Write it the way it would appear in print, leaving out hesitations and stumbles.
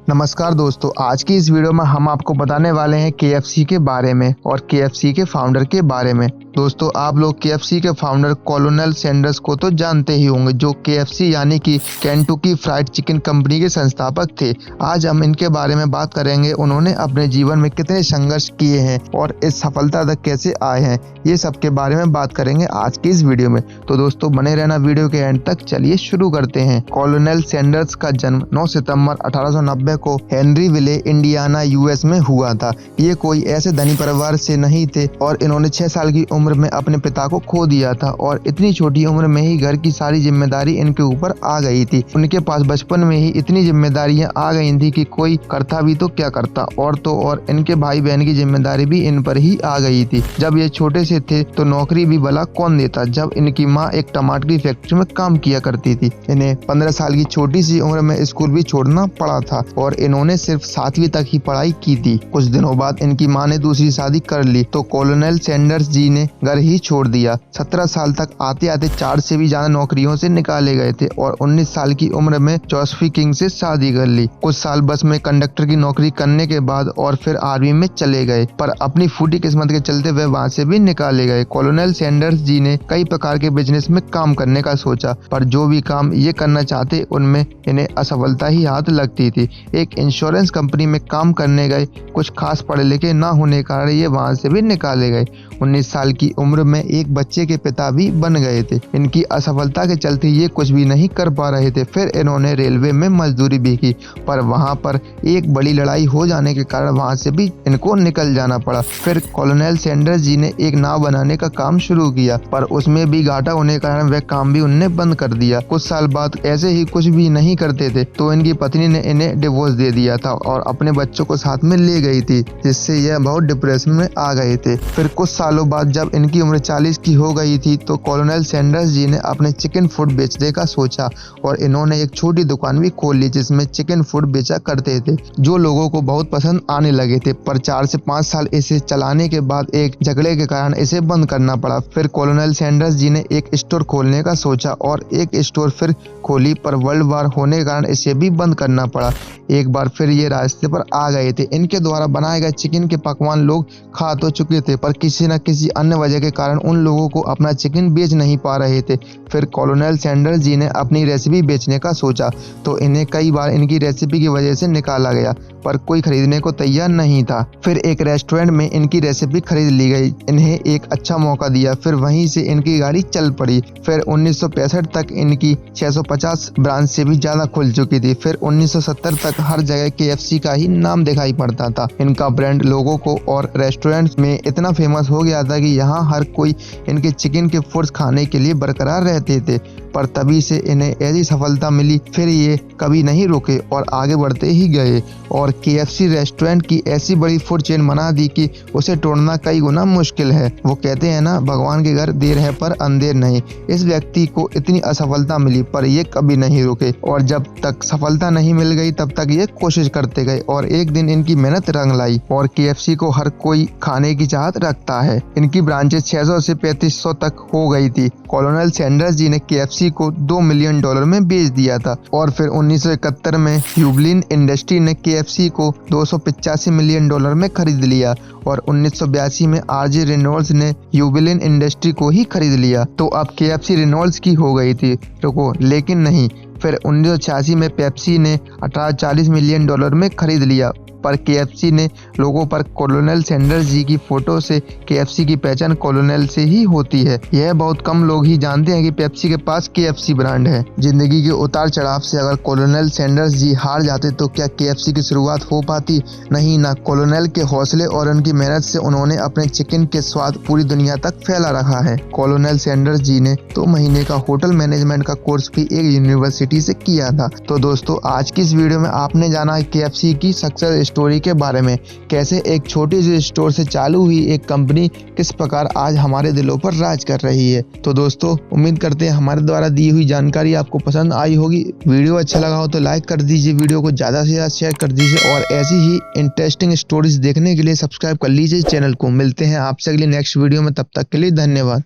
नमस्कार दोस्तों, आज की इस वीडियो में हम आपको बताने वाले हैं केएफसी के बारे में और केएफसी के फाउंडर के बारे में। दोस्तों, आप लोग केएफसी के फाउंडर कोलोनेल सैंडर्स को तो जानते ही होंगे, जो केएफसी यानी कि केंटुकी फ्राइड चिकन कंपनी के संस्थापक थे। आज हम इनके बारे में बात करेंगे, उन्होंने अपने जीवन में कितने संघर्ष किए हैं और इस सफलता तक कैसे आए हैं, ये सब के बारे में बात करेंगे आज की इस वीडियो में। तो दोस्तों, बने रहना वीडियो के एंड तक। चलिए शुरू करते हैं। कोलोनेल सैंडर्स का जन्म 9 सितंबर 1890 को हेनरीविले, इंडियाना, यूएस में हुआ था। ये कोई ऐसे धनी परिवार से नहीं थे और इन्होंने 6 साल की उम्र में अपने पिता को खो दिया था और इतनी छोटी उम्र में ही घर की सारी जिम्मेदारी इनके ऊपर आ गई थी। उनके पास बचपन में ही इतनी जिम्मेदारियां आ गई थी कि कोई करता भी तो क्या करता, और तो और इनके भाई बहन की जिम्मेदारी भी इन पर ही आ गई थी। जब ये छोटे से थे तो नौकरी भी भला कौन देता, जब इनकी माँ एक टमाटर की फैक्ट्री में काम किया करती थी। इन्हें 15 साल की छोटी सी उम्र में स्कूल भी छोड़ना पड़ा था और इन्होंने सिर्फ 7वीं तक ही पढ़ाई की थी। कुछ दिनों बाद इनकी मां ने दूसरी शादी कर ली तो कोलोनेल सैंडर्स जी ने घर ही छोड़ दिया। 17 साल तक आते आते 4 से भी ज्यादा नौकरियों से निकाले गए थे और 19 साल की उम्र में जोसेफी किंग से शादी कर ली। कुछ साल बस में कंडक्टर की नौकरी करने के बाद और फिर आर्मी में चले गए, पर अपनी फूटी किस्मत के चलते वे वहाँ से भी निकाले गए। कोलोनेल सैंडर्स जी ने कई प्रकार के बिजनेस में काम करने का सोचा, पर जो भी काम ये करना चाहते उनमें इन्हें असफलता ही हाथ लगती थी। एक इंश्योरेंस कंपनी में काम करने गए, कुछ खास पढ़े लिखे ना होने के कारण ये वहां से भी निकाले गए। 19 साल की उम्र में एक बच्चे के पिता भी बन गए थे। इनकी असफलता के चलते ये कुछ भी नहीं कर पा रहे थे। फिर इन्होंने रेलवे में मजदूरी भी की, पर वहां पर एक बड़ी लड़ाई हो जाने के कारण वहां से भी इनको निकल जाना पड़ा। फिर कोलोनेल सैंडर्स जी ने एक नाव बनाने का काम शुरू किया, पर उसमें भी घाटा होने के कारण वह काम भी उनने बंद कर दिया। कुछ साल बाद ऐसे ही कुछ भी नहीं करते थे तो इनकी पत्नी ने इन्हें डिवोर्स दे दिया था और अपने बच्चों को साथ में ले गई थी, जिससे यह बहुत डिप्रेशन में आ गए थे। फिर कुछ सालों बाद जब इनकी उम्र 40 की हो गई थी तो कोलोनेल सैंडर्स जी ने अपने चिकन फूड बेचने का सोचा और इन्होंने एक छोटी दुकान भी खोल ली जिसमें चिकन फूड बेचा करते थे, जो लोगों को बहुत पसंद आने लगे थे। पर 4 से 5 साल इसे चलाने के बाद एक झगड़े के कारण इसे बंद करना पड़ा। फिर कोलोनेल सैंडर्स जी ने एक स्टोर खोलने का सोचा और एक स्टोर फिर खोली, पर वर्ल्ड वार होने के कारण इसे भी बंद करना पड़ा। एक बार फिर ये रास्ते पर आ गए थे। इनके द्वारा बनाए गए चिकन के पकवान लोग खा तो चुके थे, पर किसी न किसी अन्य वजह के कारण उन लोगों को अपना चिकन बेच नहीं पा रहे थे। फिर कोलोनेल सैंडर्स जी ने अपनी रेसिपी बेचने का सोचा तो इन्हें कई बार इनकी रेसिपी की वजह से निकाला गया, पर कोई खरीदने को तैयार नहीं था। फिर एक रेस्टोरेंट में इनकी रेसिपी खरीद ली गई, इन्हें एक अच्छा मौका दिया, फिर वहीं से इनकी गाड़ी चल पड़ी। फिर 1965 तक इनकी 650 ब्रांच से भी ज्यादा खुल चुकी थी। फिर 1970 तक हर जगह केएफसी का ही नाम दिखाई पड़ता था। इनका ब्रांड लोगों को और रेस्टोरेंट्स में इतना फेमस हो गया था कि यहाँ हर कोई इनके चिकन के फूड्स खाने के लिए बरकरार रहते थे। पर तभी से इन्हें ऐसी सफलता मिली, फिर ये कभी नहीं रुके और आगे बढ़ते ही गए और केएफसी रेस्टोरेंट की ऐसी बड़ी फूड चेन बना दी कि उसे तोड़ना कई गुना मुश्किल है। वो कहते हैं ना, भगवान के घर देर है पर अंधेर नहीं। इस व्यक्ति को इतनी असफलता मिली पर ये कभी नहीं रुके और जब तक सफलता नहीं मिल गई तब तक ये कोशिश करते गए और एक दिन इनकी मेहनत रंग लाई और केएफसी को हर कोई खाने की चाहत रखता है। इनकी ब्रांचेस 600 से 3500 तक हो गई थी। कोलोनेल सैंडर्स जी ने केएफसी को $2 मिलियन में बेच दिया था और फिर 1971 में ह्यूबलिन इंडस्ट्री ने केएफसी को $285 मिलियन में खरीद लिया और 1982 में आरजे रेनॉल्ड्स ने ह्यूबलिन इंडस्ट्री को ही खरीद लिया। तो अब केएफसी रेनॉल्ड्स की हो गई थी। रुको, लेकिन नहीं, फिर 1986 में पेप्सी ने 1840 मिलियन में खरीद लिया, पर केएफसी ने लोगों पर कोलोनेल सैंडर्स जी की फोटो से केएफसी की पहचान कोलोनेल से ही होती है। यह बहुत कम लोग ही जानते हैं कि पेप्सी के पास केएफसी ब्रांड है। जिंदगी के उतार चढ़ाव से अगर कोलोनेल सैंडर्स जी हार जाते तो क्या केएफसी की शुरुआत हो पाती? नहीं ना। कोलोनेल के हौसले और उनकी मेहनत से उन्होंने अपने चिकन के स्वाद पूरी दुनिया तक फैला रखा है। कोलोनेल सैंडर्स जी ने 2 महीने का होटल मैनेजमेंट का कोर्स भी एक यूनिवर्सिटी से किया था। तो दोस्तों, आज की इस वीडियो में आपने जाना केएफसी की सक्सेस स्टोरी के बारे में, कैसे एक छोटी सी स्टोर से चालू हुई एक कंपनी किस प्रकार आज हमारे दिलों पर राज कर रही है। तो दोस्तों, उम्मीद करते हैं हमारे द्वारा दी हुई जानकारी आपको पसंद आई होगी। वीडियो अच्छा लगा हो तो लाइक कर दीजिए, वीडियो को ज्यादा से ज्यादा शेयर कर दीजिए और ऐसी ही इंटरेस्टिंग स्टोरीज देखने के लिए सब्सक्राइब कर लीजिए चैनल को। मिलते हैं आपसे अगली नेक्स्ट वीडियो में, तब तक के लिए धन्यवाद।